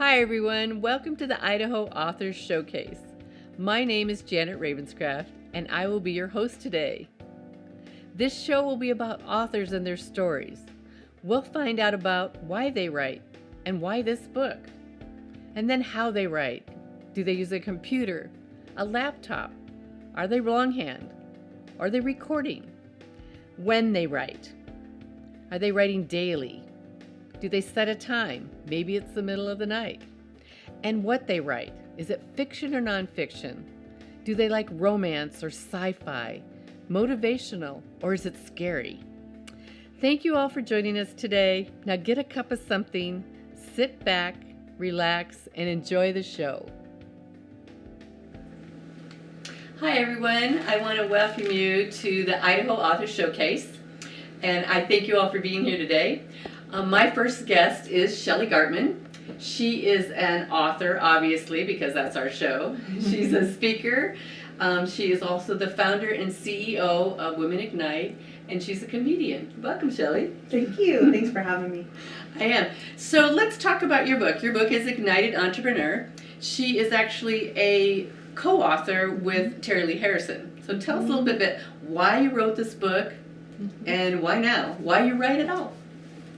Hi everyone, welcome to the Idaho Authors Showcase. My name is Janet Ravenscraft and I will be your host today. This show will be about authors and their stories. We'll find out about why they write and why this book. And then how they write. Do they use a computer, a laptop? Are they longhand? Are they recording? When they write. Are they writing daily? Do they set a time? Maybe it's the middle of the night. And what they write. Is it fiction or nonfiction? Do they like romance or sci-fi? Motivational or is it scary? Thank you all for joining us today. Now get a cup of something, sit back, relax, and enjoy the show. Hi everyone, I want to welcome you to the Idaho Author Showcase, and I thank you all for being here today. My first guest is Shelli Gartman. She is an author, obviously, because that's our show. She's a speaker. She is also the founder and CEO of Women Ignite, and she's a comedian. Welcome, Shelli. Thank you. Thanks for having me. I am. So let's talk about your book. Your book is Ignited Entrepreneur. She is actually a co-author with Terry Lee Harrison. So tell us a little bit why you wrote this book and why now? Why you write it all?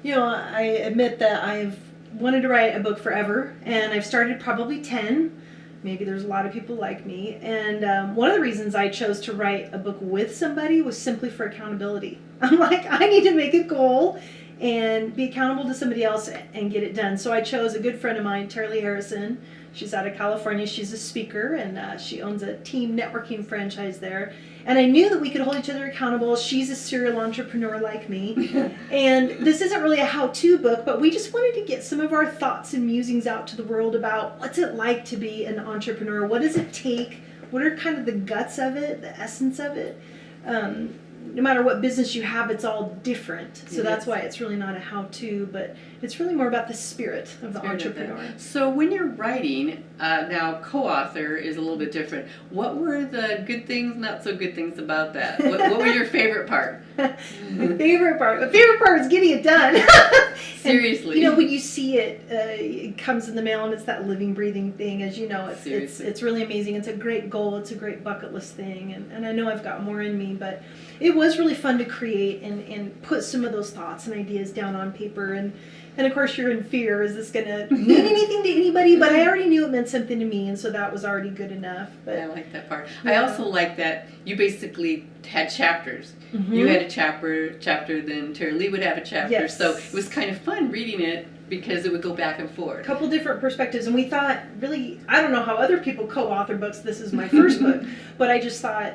You know, I admit that I've wanted to write a book forever, and I've started probably 10. Maybe there's a lot of people like me. And one of the reasons I chose to write a book with somebody was simply for accountability. I'm like, I need to make a goal and be accountable to somebody else and get it done. So I chose a good friend of mine, Terry Lee Harrison. She's out of California. She's a speaker, and she owns a team networking franchise there. And I knew that we could hold each other accountable. She's a serial entrepreneur like me. And this isn't really a how-to book, but we just wanted to get some of our thoughts and musings out to the world about what's it like to be an entrepreneur? What does it take? What are kind of the guts of it, the essence of it? No matter what business you have, it's all different. So that's why it's really not a how-to, but it's really more about the spirit of the entrepreneur. So when you're writing, now co-author is a little bit different. What were the good things, not so good things about that? What were your favorite part? The favorite part was getting it done. Seriously. And, you know, when you see it, it comes in the mail, and it's that living, breathing thing. As you know, it's really amazing. It's a great goal. It's a great bucket list thing. And I know I've got more in me, but it was really fun to create and put some of those thoughts and ideas down on paper. And of course, you're in fear. Is this going to mean anything to anybody? But I already knew it meant something to me, and so that was already good enough. But I like that part. Yeah. I also like that you basically had chapters. You had a chapter, then Terry Lee would have a chapter. Yes. So it was kind of fun reading it because it would go back and forth. A couple different perspectives, and we thought, really, I don't know how other people co-author books. This is my first book, but I just thought,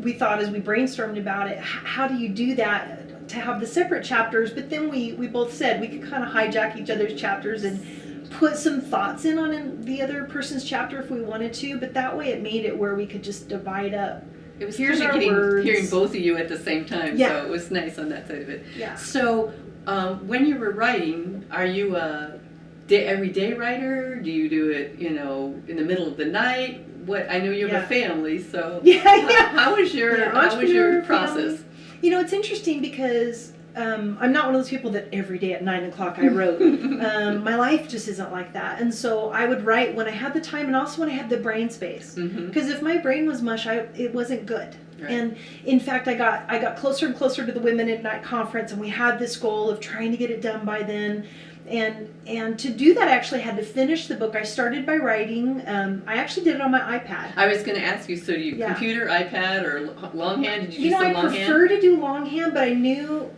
we thought as we brainstormed about it, how do you do that to have the separate chapters? But then we both said we could kind of hijack each other's chapters and put some thoughts in on the other person's chapter if we wanted to, but that way it made it where we could just divide up. It was Here's kind of our hearing both of you at the same time, Yeah. so it was nice on that side of it. Yeah. So when you were writing, are you a everyday writer? Do you do it, in the middle of the night? What I know you have a family, so how was your process? Family. You know, it's interesting because I'm not one of those people that every day at 9 o'clock I wrote. My life just isn't like that. And so I would write when I had the time and also when I had the brain space. Because if my brain was mush, it wasn't good. Right. And in fact, I got closer and closer to the Women Ignite conference, and we had this goal of trying to get it done by then. And to do that, I actually had to finish the book. I started by writing. I actually did it on my iPad. I was going to ask you, so do you computer, iPad, or longhand? Did you do some longhand? I prefer to do longhand, but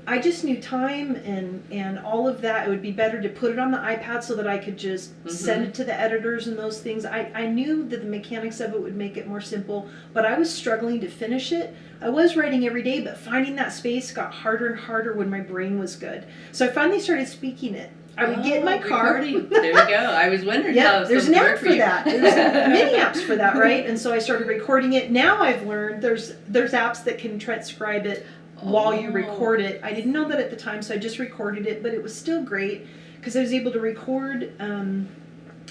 I just knew time and all of that. It would be better to put it on the iPad so that I could just send it to the editors and those things. I knew that the mechanics of it would make it more simple, but I was struggling to finish it. I was writing every day, but finding that space got harder and harder when my brain was good. So I finally started speaking it. I would get in my car. There you go. I was wondering how there's an app for that. There's many apps for that, right? And so I started recording it. Now I've learned there's apps that can transcribe it while you record it. I didn't know that at the time, so I just recorded it, but it was still great because I was able to record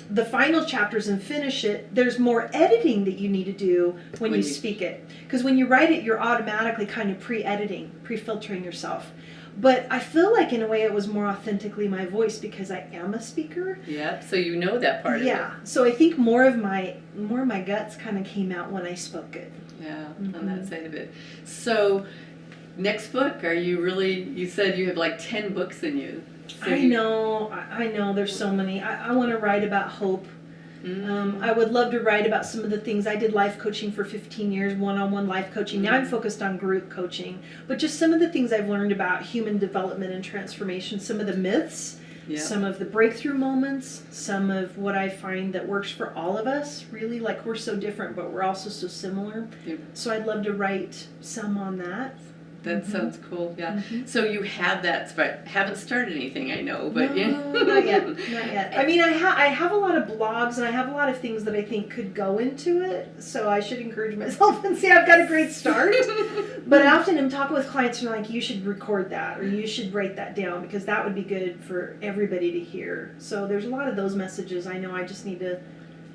the final chapters and finish it. There's more editing that you need to do when you speak it. Because when you write it, you're automatically kind of pre-editing, pre-filtering yourself. But I feel like in a way it was more authentically my voice because I am a speaker. Yeah, so you know that part of it. Yeah. So I think more of my guts kind of came out when I spoke it. Yeah, on that side of it. So next book, you said you have like 10 books in you. So I know there's so many. I want to write about hope. I would love to write about some of the things. I did life coaching for 15 years, one-on-one life coaching. Now I'm focused on group coaching. But just some of the things I've learned about human development and transformation, some of the myths, some of the breakthrough moments, some of what I find that works for all of us, really. Like, we're so different, but we're also so similar. Yep. So I'd love to write some on that. That sounds cool, yeah. So you have that, but haven't started anything, I know, but no, not yet. I mean, I have a lot of blogs and I have a lot of things that I think could go into it, so I should encourage myself and say I've got a great start. But I often am talking with clients and like, you should record that or you should write that down because that would be good for everybody to hear. So there's a lot of those messages. I know I just need to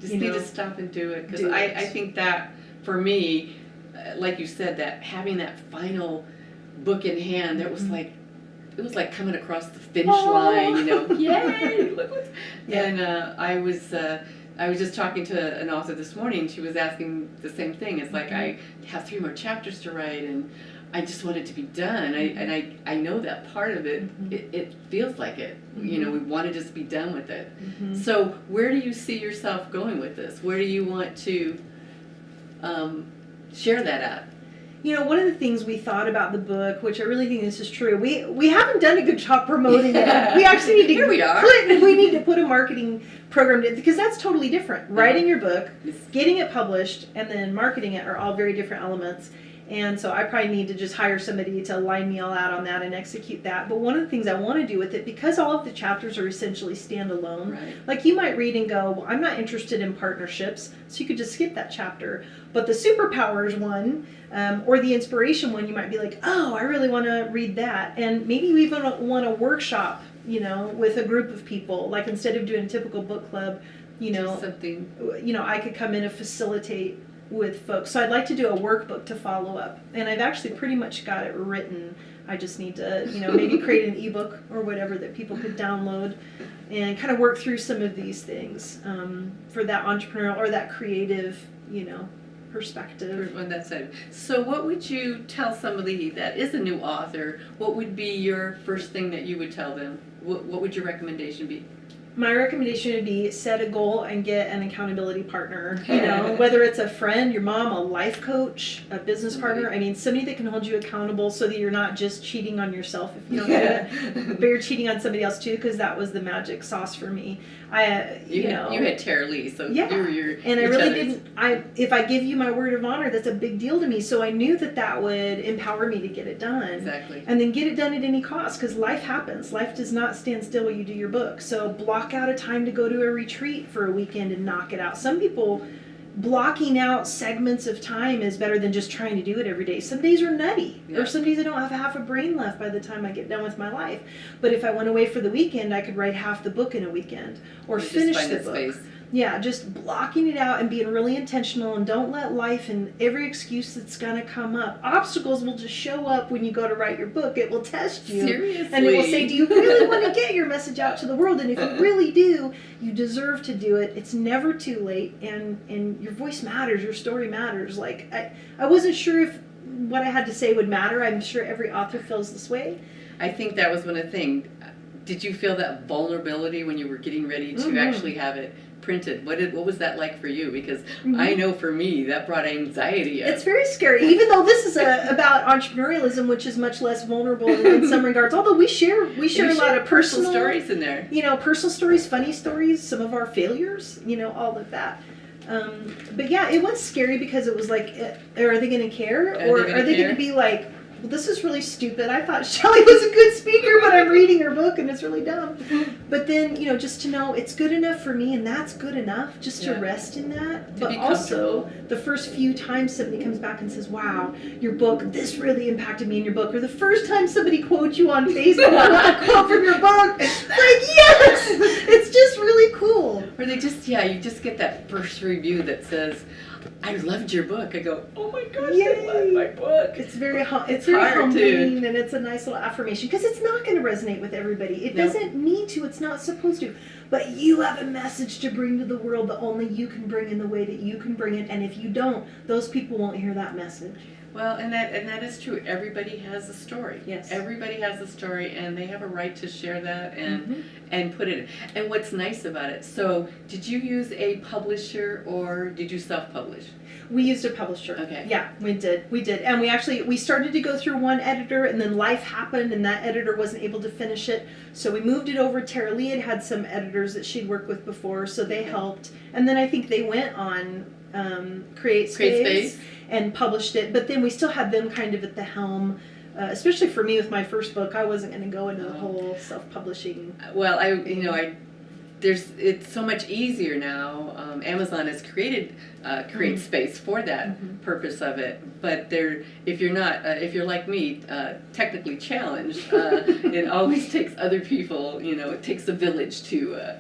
need to stop and do it because I think that for me, like you said, that having that final book in hand, it was like coming across the finish line, yay, look what's... And I was just talking to an author this morning. She was asking the same thing. It's like I have 3 more chapters to write and I just want it to be done. I know that part of it, it feels like it. We want to just be done with it. So where do you see yourself going with this? Where do you want to share that at? One of the things we thought about the book, which I really think this is true, we haven't done a good job promoting it. We actually need to we need to put a marketing program in, because that's totally different. Writing your book, getting it published, and then marketing it are all very different elements. And so I probably need to just hire somebody to line me all out on that and execute that. But one of the things I want to do with it, because all of the chapters are essentially standalone, like you might read and go, well, I'm not interested in partnerships, so you could just skip that chapter. But the superpowers one, or the inspiration one, you might be like, oh, I really want to read that. And maybe you even want a workshop, with a group of people. Like instead of doing a typical book club, something, I could come in and facilitate with folks. So I'd like to do a workbook to follow up. And I've actually pretty much got it written. I just need to, maybe create an ebook or whatever that people could download and kind of work through some of these things for that entrepreneurial or that creative, perspective. On that side. So what would you tell somebody that is a new author? What would be your first thing that you would tell them? What would your recommendation be? My recommendation would be set a goal and get an accountability partner. Whether it's a friend, your mom, a life coach, a business partner. I mean, somebody that can hold you accountable so that you're not just cheating on yourself if you don't do it, but you're cheating on somebody else too, because that was the magic sauce for me. You had Tara Lee, so and I really didn't. If I give you my word of honor, that's a big deal to me. So I knew that would empower me to get it done. Exactly. And then get it done at any cost, because life happens. Life does not stand still while you do your book. So block out a time to go to a retreat for a weekend and knock it out. Some people, blocking out segments of time is better than just trying to do it every day. Some days are nutty, or some days I don't have half a brain left by the time I get done with my life. But if I went away for the weekend, I could write half the book in a weekend, or finish the book. Space. Yeah, just blocking it out and being really intentional, and don't let life and every excuse that's going to come up. Obstacles will just show up when you go to write your book. It will test you. Seriously. And it will say, do you really want to get your message out to the world? And if you really do, you deserve to do it. It's never too late. And your voice matters. Your story matters. Like, I wasn't sure if what I had to say would matter. I'm sure every author feels this way. I think that was one of the things. Did you feel that vulnerability when you were getting ready to actually have it printed? What was that like for you? Because I know for me that brought anxiety up. It's very scary, even though this is about entrepreneurialism, which is much less vulnerable in some regards. Although we share a lot of personal stories in there. Personal stories, funny stories, some of our failures, all of that. But yeah, it was scary because it was like, are they going to care, or are they going to be like, well, this is really stupid. I thought Shelli was a good speaker, but I'm reading her book and it's really dumb. But then, just to know it's good enough for me, and that's good enough, just to rest in that. But also, the first few times somebody comes back and says, wow, your book, this really impacted me in your book. Or the first time somebody quotes you on Facebook, a quote from your book, it's like, yes! It's just really cool. Or they just, you just get that first review that says, I loved your book. I go, oh my gosh, Yay. I love my book. It's very It's very hard, humbling, too. and it's a nice little affirmation because it's not going to resonate with everybody. It No. doesn't need to. It's not supposed to. But you have a message to bring to the world that only you can bring in the way that you can bring it. And if you don't, those people won't hear that message. Well, and that is true. Everybody has a story. Yes. Everybody has a story, and they have a right to share that and Mhm. and put it. And what's nice about it? So, did you use a publisher or did you self-publish? We used a publisher. Okay. Yeah, we did. And we started to go through one editor, and then life happened, and that editor wasn't able to finish it. So we moved it over. Tara Lee had some editors that she'd worked with before, so they helped. And then I think they went on Create Space and published it. But then we still had them kind of at the helm. Especially for me with my first book, I wasn't going to go into the whole self-publishing. Well, it's so much easier now. Amazon has created Create Space for that purpose of it. But if you're like me, technically challenged, it always takes other people. It takes a village to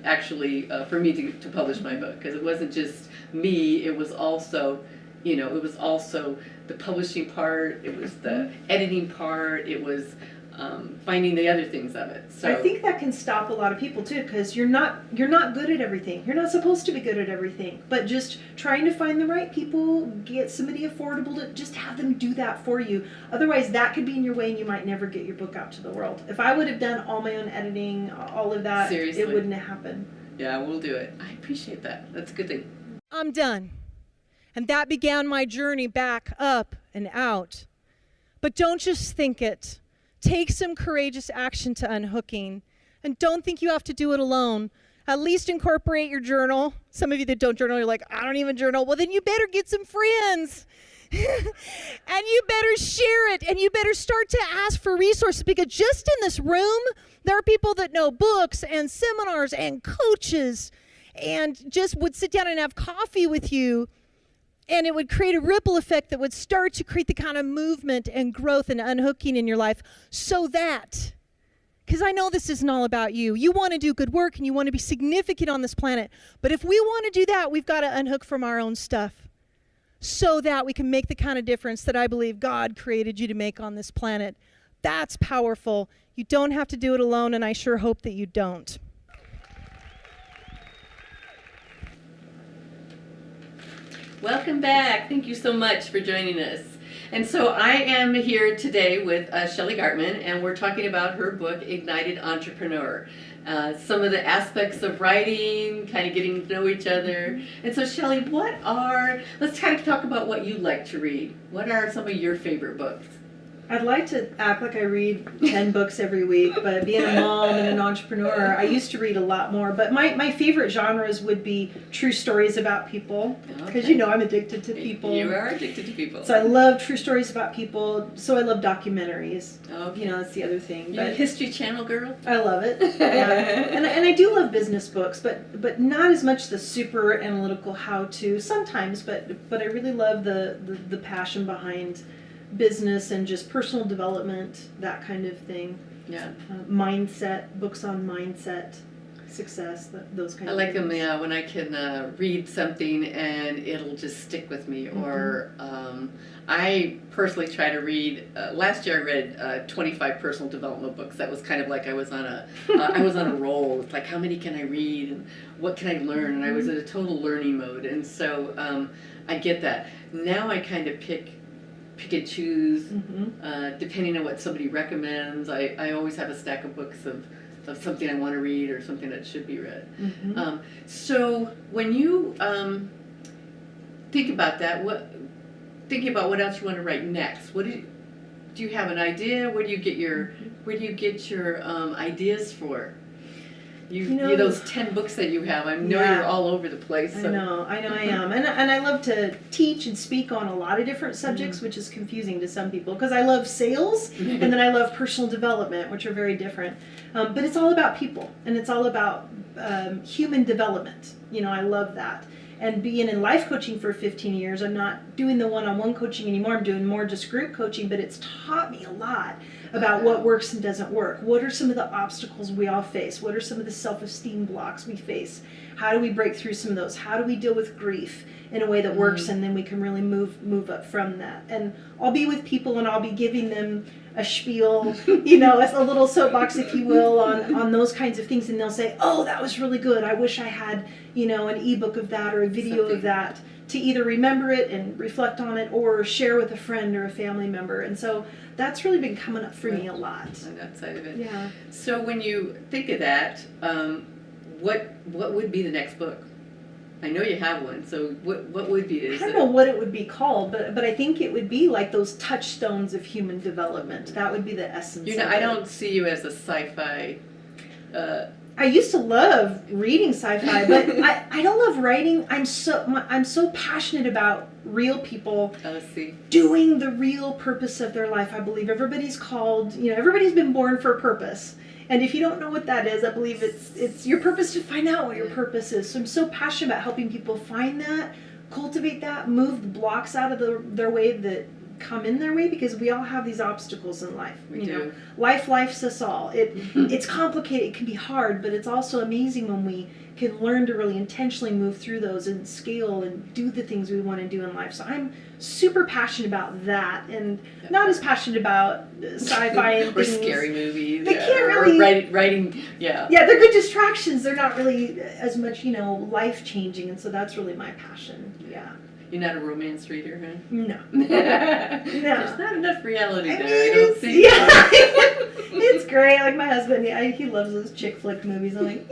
actually for me to publish my book, because it wasn't just me. It was also the publishing part. It was the editing part. It was finding the other things of it. So I think that can stop a lot of people too, because you're not good at everything. You're not supposed to be good at everything. But just trying to find the right people, get somebody affordable to just have them do that for you. Otherwise, that could be in your way, and you might never get your book out to the world. If I would have done all my own editing, all of that, Seriously. it wouldn't have happened. yeah, we'll do it. I appreciate that. That's a good thing. I'm done. And that began my journey back up and out. But don't just think it. Take some courageous action to unhooking. And don't think you have to do it alone. At least incorporate your journal. Some of you that don't journal, you're like, I don't even journal. Well, then you better get some friends. And you better share it. And you better start to ask for resources. Because just in this room, there are people that know books and seminars and coaches and just would sit down and have coffee with you. And it would create a ripple effect that would start to create the kind of movement and growth and unhooking in your life, so that, because I know this isn't all about you. You want to do good work and you want to be significant on this planet. But if we want to do that, we've got to unhook from our own stuff so that we can make the kind of difference that I believe God created you to make on this planet. That's powerful. You don't have to do it alone, and I sure hope that you don't. Welcome back. Thank you so much for joining us. And so I am here today with Shelli Gartman, and we're talking about her book, Ignited Entrepreneur. Some of the aspects of writing, kind of getting to know each other. And so Shelli, let's kind of talk about what you like to read. What are some of your favorite books? I'd like to act like I read 10 books every week, but being a mom and an entrepreneur, I used to read a lot more. But my favorite genres would be true stories about people, because I'm addicted to people. You are addicted to people. So I love true stories about people. So I love documentaries. Okay. That's the other thing. You're a But History Channel girl? I love it. Yeah. and I do love business books, but not as much the super analytical how-to sometimes. But I really love the passion behind business and just personal development, that kind of thing. Yeah. Mindset, books on mindset, success, those kind I of like things. them, yeah, when I can read something and it'll just stick with me. Or I personally try to read. Last year I read 25 personal development books. That was kind of like I was on a roll. It's like, how many can I read and what can I learn? And I was in a total learning mode. And so I get that. Now I kind of pick and choose, depending on what somebody recommends. I always have a stack of books of something I want to read or something that should be read. So when you think about that, thinking about what else you want to write next, do you have an idea? Where do you get your ideas for? Those 10 books that you have, I know you're all over the place. So. I know I am. And I love to teach and speak on a lot of different subjects, which is confusing to some people, because I love sales and then I love personal development, which are very different. But it's all about people, and it's all about human development. I love that. And being in life coaching for 15 years, I'm not doing the one-on-one coaching anymore. I'm doing more just group coaching, but it's taught me a lot about what works and doesn't work. What are some of the obstacles we all face? What are some of the self-esteem blocks we face? How do we break through some of those? How do we deal with grief in a way that works, and then we can really move up from that? And I'll be with people and I'll be giving them a spiel, you know, a little soapbox, if you will, on those kinds of things, and they'll say, oh, that was really good. I wish I had, you know, an ebook of that or a video of that to either remember it and reflect on it or share with a friend or a family member. And so that's really been coming up for me a lot. On that side of it. Yeah. So when you think of that, what would be the next book? I know you have one, so what would be it? I don't know what it would be called, but I think it would be like those touchstones of human development. That would be the essence. You know, of I it. don't see you as a sci-fi. I used to love reading sci-fi, but I don't love writing. I'm so passionate about real people doing the real purpose of their life. I believe everybody's called, you know, everybody's been born for a purpose. And if you don't know what that is, I believe it's your purpose to find out what your purpose is. So I'm so passionate about helping people find that, cultivate that, move the blocks out of their way that come in their way, because we all have these obstacles in life. We do. Life's us all. It's complicated, it can be hard, but it's also amazing when we can learn to really intentionally move through those and scale and do the things we want to do in life. So I'm super passionate about that, and not as passionate about sci-fi and or things. scary movies. They can't really writing. Yeah, they're good distractions. They're not really as much, you know, life-changing, and so that's really my passion. Yeah. You're not a romance reader, huh? No. There's not enough reality I there, mean, I don't think. Yeah. It's great. Like my husband, he loves those chick flick movies. I'm like,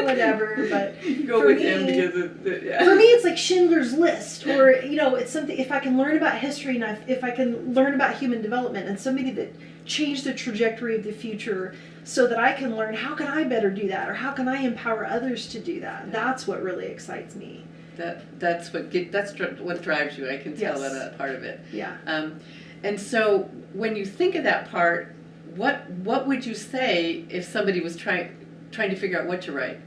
whatever. But Go for with me, him because of for me, it's like Schindler's List, or you know, it's something. If I can learn about history and if I can learn about human development and somebody that changed the trajectory of the future, so that I can learn how can I better do that, or how can I empower others to do that. That's what really excites me. That's what drives you. I can tell Yes. that part of it. Yeah. And so when you think of that part, what would you say if somebody was trying to figure out what to write?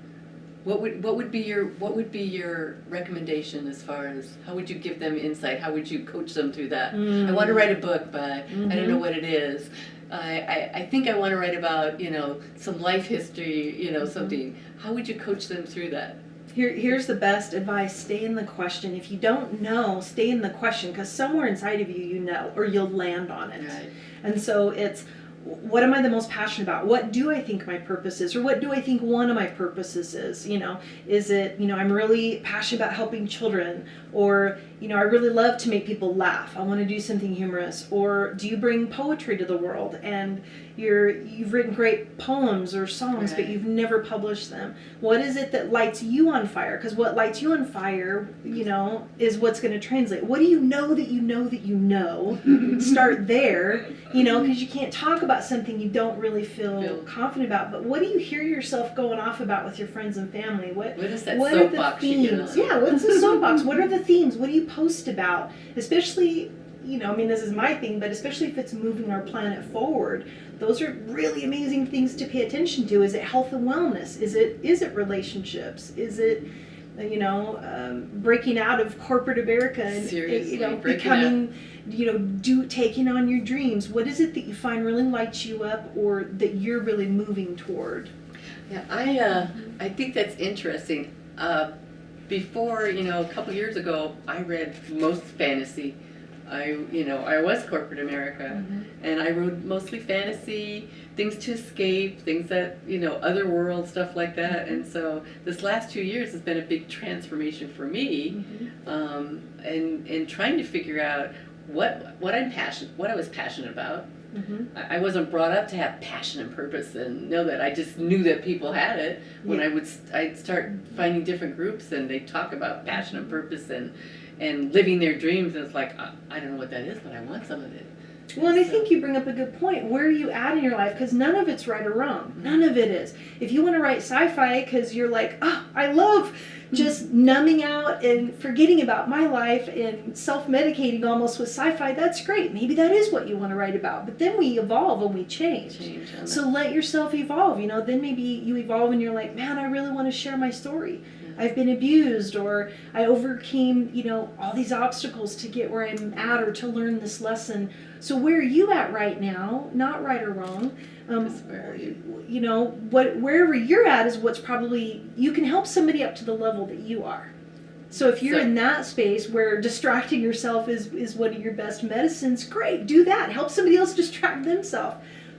What would be your recommendation as far as how would you give them insight? How would you coach them through that? I want to write a book, but I don't know what it is. I think I want to write about, you know, some life history, you know, something. How would you coach them through that? Here's the best advice. Stay in the question. If you don't know, stay in the question, because somewhere inside of you, you know, or you'll land on it. Right. And so it's, what am I the most passionate about? What do I think my purpose is? Or what do I think one of my purposes is? You know, is it, you know, I'm really passionate about helping children, or, you know, I really love to make people laugh. I want to do something humorous. Or do you bring poetry to the world and you've written great poems or songs, but you've never published them? What is it that lights you on fire? Because what lights you on fire, you know, is what's going to translate. What do you know that you know that you know? Start there, you know, because you can't talk about something you don't really feel confident about. But what do you hear yourself going off about with your friends and family? What is that what soapbox are the you get themes? on? Yeah, what's the soapbox? What are the themes? What do you post about? Especially, you know, I mean, this is my thing, but especially if it's moving our planet forward, those are really amazing things to pay attention to. Is it health and wellness? Is it relationships? Is it, you know, breaking out of corporate America and, you know, becoming, you know, taking on your dreams? What is it that you find really lights you up, or that you're really moving toward? Yeah, I think that's interesting. Before, you know, a couple years ago, I read most fantasy. I was corporate America, and I wrote mostly fantasy, things to escape, things that, you know, other world stuff like that. And so this last 2 years has been a big transformation for me, and trying to figure out what I was passionate about. I wasn't brought up to have passion and purpose and know that. I just knew that people had it. When I'd start finding different groups and they talk about passion and purpose and living their dreams, and it's like, I don't know what that is, but I want some of it. Well, and I think you bring up a good point. Where are you at in your life? Because none of it's right or wrong. None of it is. If you want to write sci-fi because you're like, I love just numbing out and forgetting about my life and self-medicating almost with sci-fi, that's great. Maybe that is what you want to write about. But then we evolve and we change. So let yourself evolve. You know, then maybe you evolve and you're like, man, I really want to share my story. I've been abused, or I overcame, all these obstacles to get where I'm at or to learn this lesson. So where are you at right now? Not right or wrong. Wherever you're at is what's probably, you can help somebody up to the level that you are. So if you're in that space where distracting yourself is one of your best medicines, great, do that. Help somebody else distract themselves.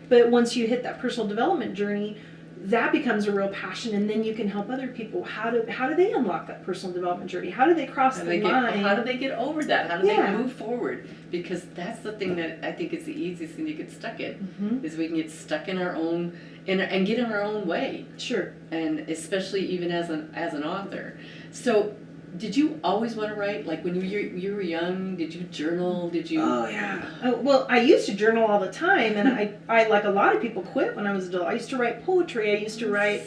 But once you hit that personal development journey, that becomes a real passion, and then you can help other people. How do they unlock that personal development journey? How do they cross the line? How do they get over that? How do they move forward? Because that's the thing that I think is the easiest thing to get stuck in, is we can get stuck in our own, and get in our own way. Sure. And especially even as an author. So, did you always want to write? Like when you were young, did you journal? Did you? Oh yeah. Well, I used to journal all the time, and I like a lot of people quit when I was adult. I used to write poetry. I used to write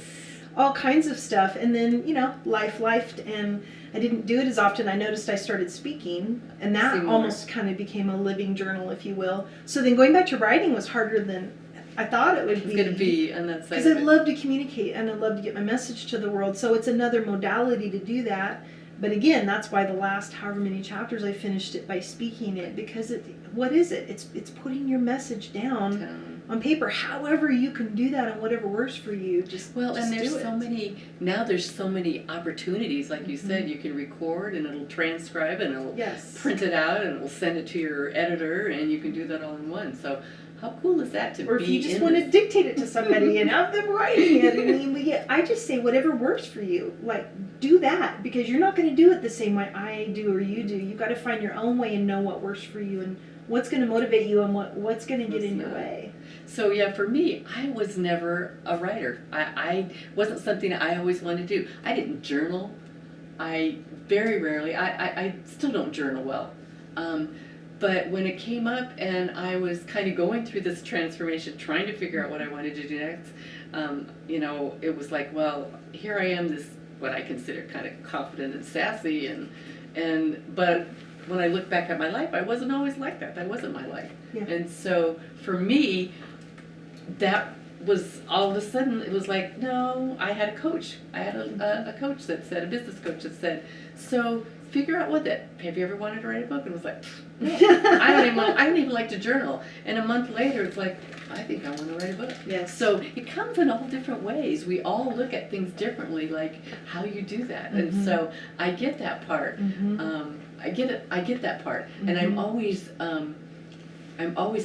all kinds of stuff, and then life and I didn't do it as often. I noticed I started speaking, and that almost kind of became a living journal, if you will. So then going back to writing was harder than I thought it would be. It's going to be on that side. Because I love to communicate and I love to get my message to the world. So it's another modality to do that. But again, that's why the last however many chapters I finished it by speaking it, because what is it? It's putting your message down on paper. However you can do that and whatever works for you, just and there's there's so many opportunities, like you said, you can record and it'll transcribe and it'll print it out and it'll send it to your editor, and you can do that all in one. So how cool is that to be? Or if you just want to dictate it to somebody and have them writing it. I just say whatever works for you. Like, do that, because you're not going to do it the same way I do or you do. You've got to find your own way and know what works for you and what's going to motivate you and what's going to get in your way. So for me, I was never a writer. I wasn't something I always wanted to do. I didn't journal. I very rarely, I still don't journal well. But when it came up and I was kind of going through this transformation, trying to figure out what I wanted to do next, it was like, well, here I am, this what I consider kind of confident and sassy, but when I look back at my life, I wasn't always like that. That wasn't my life. Yeah. And so for me, that was all of a sudden, it was like, no, I had a coach. I had a coach that said, a business coach that said, so figure out what that, have you ever wanted to write a book? And it was like, no, I don't even like to journal. And a month later, it's like, I think I want to write a book. Yes. So it comes in all different ways. We all look at things differently, like how you do that. And so I get that part. I get that part. And I'm always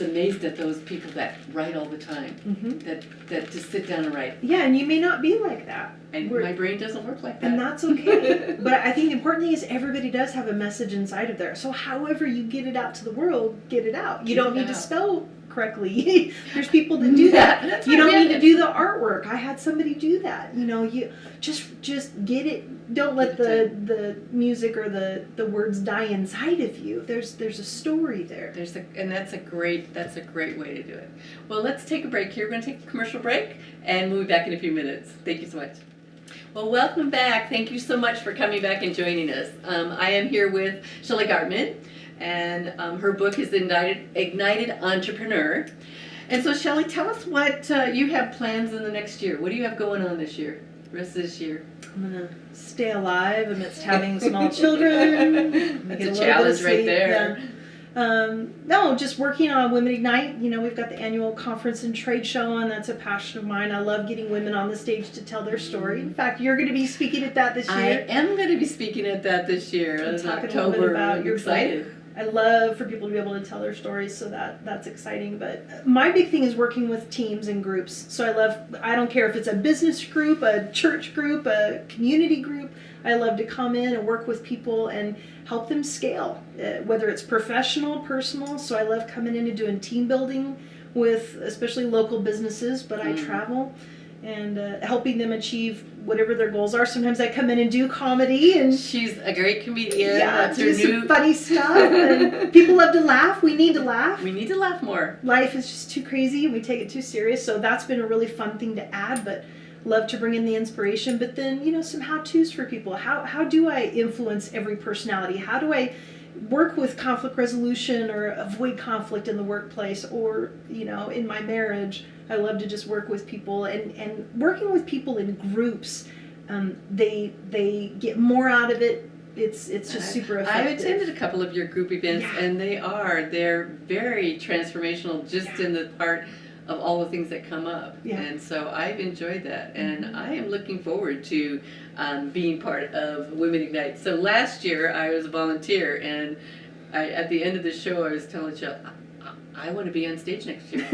amazed at those people that write all the time, that just sit down and write. Yeah, and you may not be like that. And my brain doesn't work like that. And that's okay. But I think the important thing is everybody does have a message inside of there. So however you get it out to the worworld, get it out. You don't need to spell correctly. There's people that do that. You don't need to do the artwork. I had somebody do that. You just get it. Don't let the music or the words die inside of you. There's a story there. And that's a great way to do it. Well, let's take a break here. We're going to take a commercial break, and we'll be back in a few minutes. Thank you so much. Well, welcome back. Thank you so much for coming back and joining us. I am here with Shelli Gartman, and her book is Ignited Entrepreneur. And so, Shelli, tell us what you have plans in the next year. What do you have going on this year, rest of this year? I'm going to stay alive amidst having small children. That's a challenge right there. Yeah. No, just working on Women Ignite. We've got the annual conference and trade show on. That's a passion of mine. I love getting women on the stage to tell their story. In fact, you're going to be speaking at that this year. I am going to be speaking at that this year. In October. About your excited. I love for people to be able to tell their stories, so that's exciting. But my big thing is working with teams and groups. So I don't care if it's a business group, a church group, a community group. I love to come in and work with people and help them scale, whether it's professional, personal. So I love coming in and doing team building with especially local businesses, but I travel and helping them achieve whatever their goals are. Sometimes I come in and do comedy, and she's a great comedian. Yeah, do some funny stuff. And people love to laugh. We need to laugh. We need to laugh more. Life is just too crazy, and we take it too serious. So that's been a really fun thing to add. But love to bring in the inspiration. But then some how-tos for people. How do I influence every personality? How do I work with conflict resolution or avoid conflict in the workplace or in my marriage? I love to just work with people, and working with people in groups They get more out of it. It's just super effective. I've attended a couple of your group events, Yeah. and they're very transformational just Yeah. in the part of all the things that come up. Yeah. And so I've enjoyed that, and I am looking forward to being part of Women Ignite. So last year I was a volunteer, and at the end of the show I was telling Jill, I want to be on stage next year.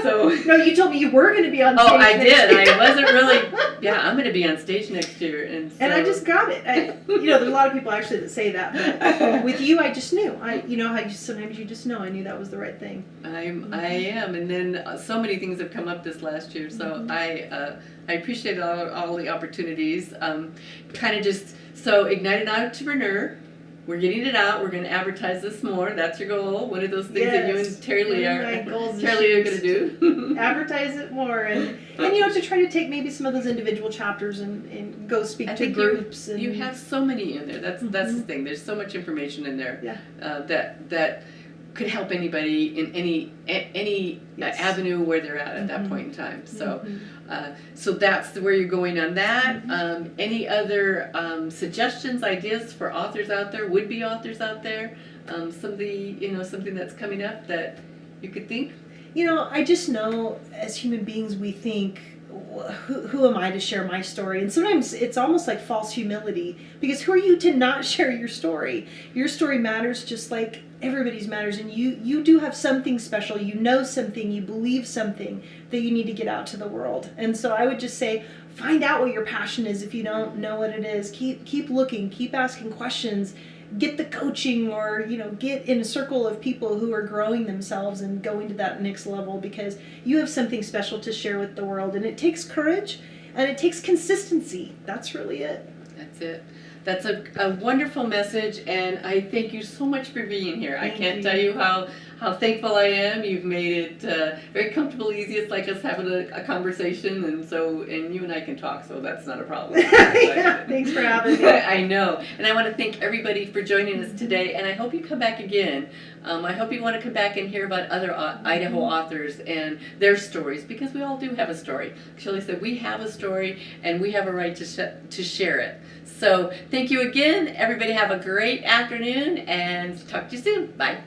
So no, you told me you were going to be on stage. oh, I next did. year. I wasn't really. Yeah, I'm going to be on stage next year, and so, And I just got it. There's a lot of people actually that say that, but with you, I just knew. How sometimes you just know. I knew that was the right thing. I am, and then so many things have come up this last year. So I appreciate all the opportunities. Kind of just so Ignited Entrepreneur. We're getting it out. We're going to advertise this more. That's your goal. One of those things that you Yes. and Terry Lee One are of my goals this Terry Lee year are going to do. Advertise it more, and to try to take maybe some of those individual chapters and go speak I to think groups. you have so many in there. That's the thing. There's so much information in there. Yeah. That could help anybody in any Yes. avenue where they're at that point in time. So, so that's where you're going on that. Any other suggestions, ideas for authors out there, would-be authors out there? Something that's coming up that you could think. I just know as human beings we think, who am I to share my story? And sometimes it's almost like false humility, because who are you to not share your story? Your story matters just like everybody's matters, and you do have something special. You know something, you believe something that you need to get out to the world. And so I would just say, find out what your passion is. If you don't know what it is, keep looking, keep asking questions. Get the coaching, or get in a circle of people who are growing themselves and going to that next level, because you have something special to share with the world, and it takes courage and it takes consistency. That's really it. That's it. That's a wonderful message, and I thank you so much for being here. I can't tell you how thankful I am. You've made it very comfortable, easy. It's like us having a conversation, and you and I can talk, so that's not a problem. Yeah, thanks for having me. I know, and I want to thank everybody for joining us today, and I hope you come back again. I hope you want to come back and hear about other Idaho authors and their stories, because we all do have a story. Shelli said we have a story, and we have a right to share it. So thank you again. Everybody have a great afternoon, and talk to you soon. Bye.